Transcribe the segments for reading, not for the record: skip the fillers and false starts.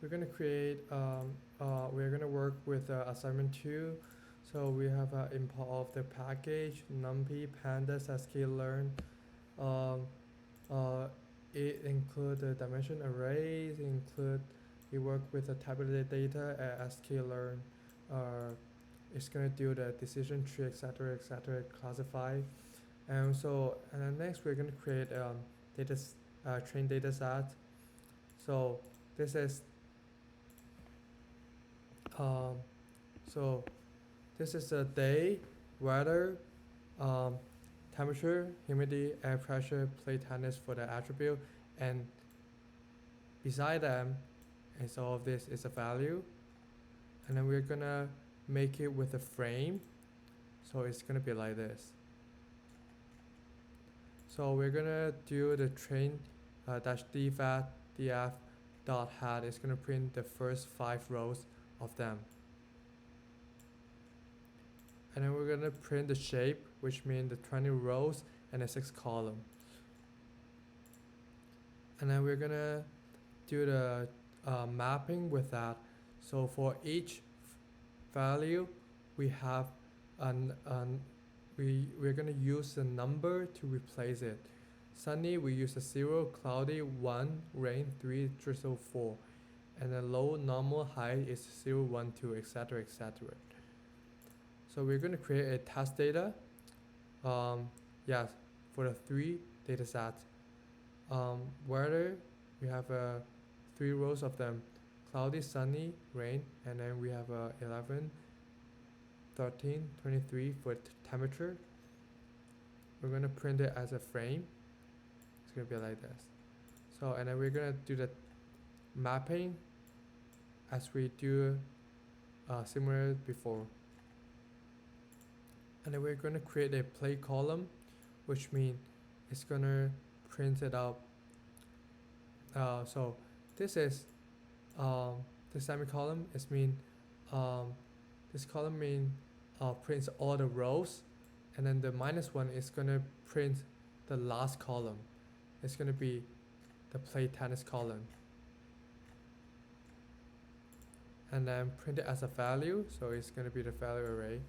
we're going to create, we're going to work with assignment 2. So we have import of the package, numpy, pandas, sklearn. Um, uh, it include the dimension arrays, we work with the tabulated data at sklearn. It's going to do the decision tree, etc., classify. And then next we're going to create data, train data set. So this is um, so this is the day, weather, um, temperature, humidity, air pressure, plate tightness for the attribute, and beside them is all of this is a value, and then we're gonna make it with a frame, so it's gonna be like this. So we're gonna do the train dash df dot hat is gonna print the first 5 rows of them. And then we're gonna print the shape, which means the 20 rows and the 6 column. And then we're gonna do the mapping with that. So for each value, we have we're gonna use the number to replace it. Sunny, we use a 0, cloudy 1, rain 3, drizzle 4, and then low, normal, high is 0, 1, 2, etc., etc. So we're going to create a test data. Yes, for the 3 data sets. Weather, we have 3 rows of them: cloudy, sunny, rain, and then we have 11, 13, 23 for temperature. We're going to print it as a frame. It's going to be like this. So, and then we're going to do the mapping as we do similar before. And then we're going to create a play column, which means it's going to print it out. So this is the semicolon is mean this column mean prints all the rows, and then the -1 is going to print the last column. It's going to be the play tennis column, and then print it as a value, so it's going to be the value array.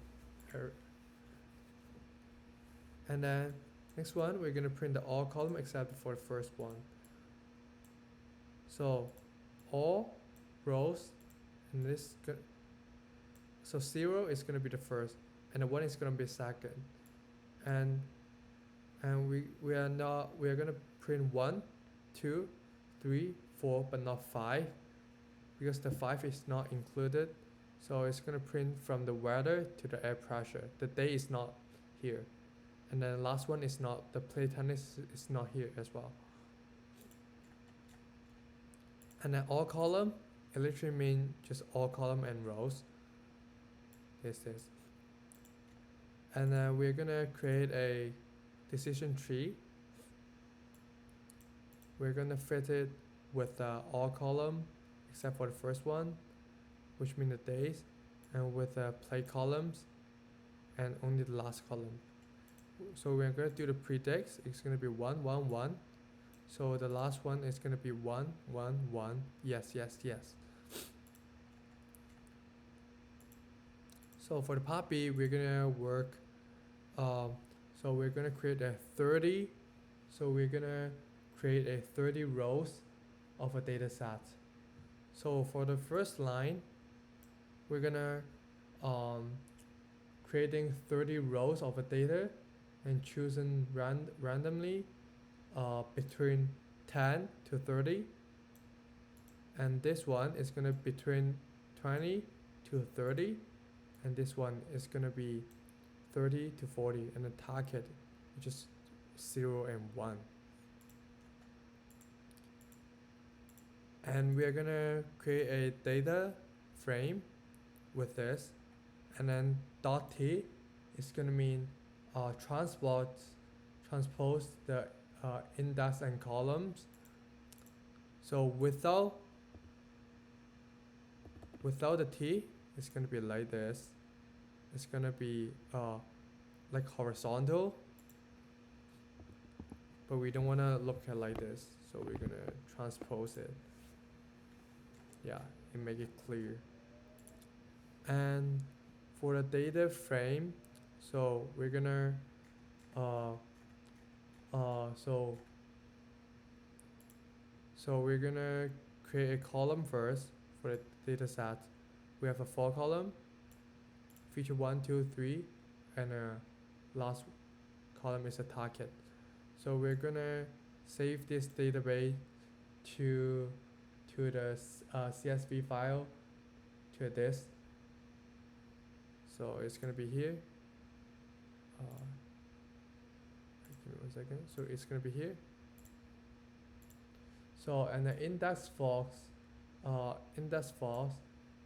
And then next one, we're going to print the all column except for the first one. So all rows, and this so 0 is going to be the first, and the 1 is going to be second, and we are going to print 1, 2, 3, 4, but not 5, because the 5 is not included. So it's going to print from the weather to the air pressure. The day is not here, and then the last one is not, the plate tennis is not here as well. And then all column, it literally means just all column and rows. This. And then we're gonna create a decision tree. We're gonna fit it with all column except for the first one, which means the days, and with play columns and only the last column. So we're gonna do the predicts. It's gonna be 1, 1, 1. So the last one is gonna be 1, 1, 1. Yes. So for the part B, we're gonna work. So we're gonna create a 30. So we're gonna create a 30 rows of a data set. So for the first line, we're gonna creating 30 rows of a data and choosing randomly between 10 to 30, and this one is gonna between 20 to 30, and this one is gonna be 30 to 40, and the target is just 0 and 1. And we are gonna create a data frame with this, and then .t is gonna mean transpose the index and columns. So without the t, it's gonna be like this. It's gonna be like horizontal, but we don't wanna look at like this, so we're gonna transpose it. Yeah, it make it clear. And for the data frame, so we're gonna uh, so we're gonna create a column first for the data set. We have a for column, feature 1, 2, 3, and last column is a target. So we're gonna save this database to the CSV file to this. So it's gonna be here. Give me 1 second. So it's gonna be here. So and the index false.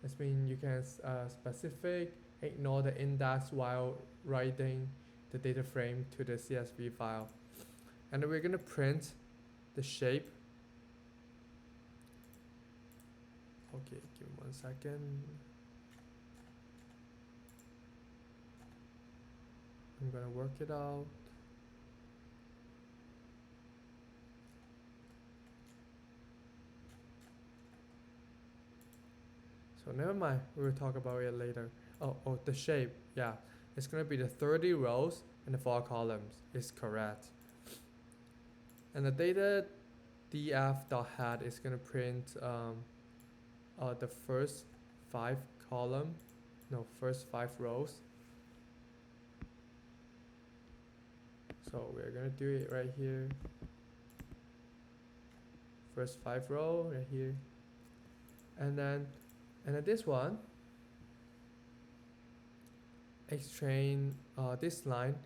This means you can specific ignore the index while writing the data frame to the CSV file. And then we're gonna print the shape. Okay, give me 1 second. I'm gonna work it out. So never mind, we will talk about it later. Oh, the shape, yeah. It's gonna be the 30 rows and the 4 columns. It's correct. And the data df.head is gonna print the first 5 column, no, first 5 rows. So we're gonna do it right here. First 5 row right here. And then this one, X-train, this line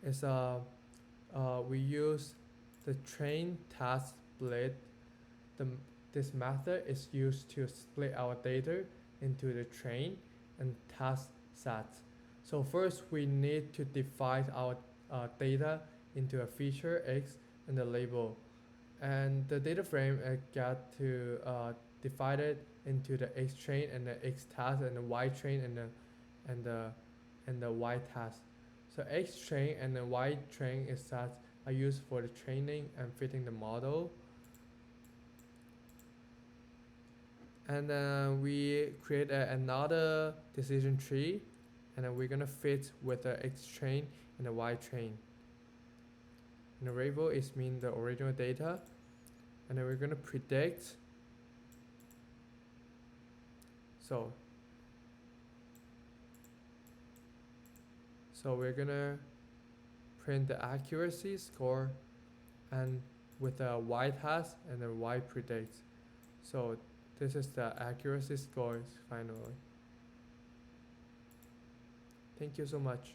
is we use the train task split. This method is used to split our data into the train and task sets. So first we need to divide our data into a feature X and the label, and the data frame got to divide it into the X train and the X task and the Y train and the Y task. So X train and the Y train is sets are used for the training and fitting the model. And then we create another decision tree, and then we're gonna fit with the X train and the Y train. And the label is mean the original data, and then we're gonna predict. So we're gonna print the accuracy score and with a Y task and a Y predict. So this is the accuracy scores finally. Thank you so much.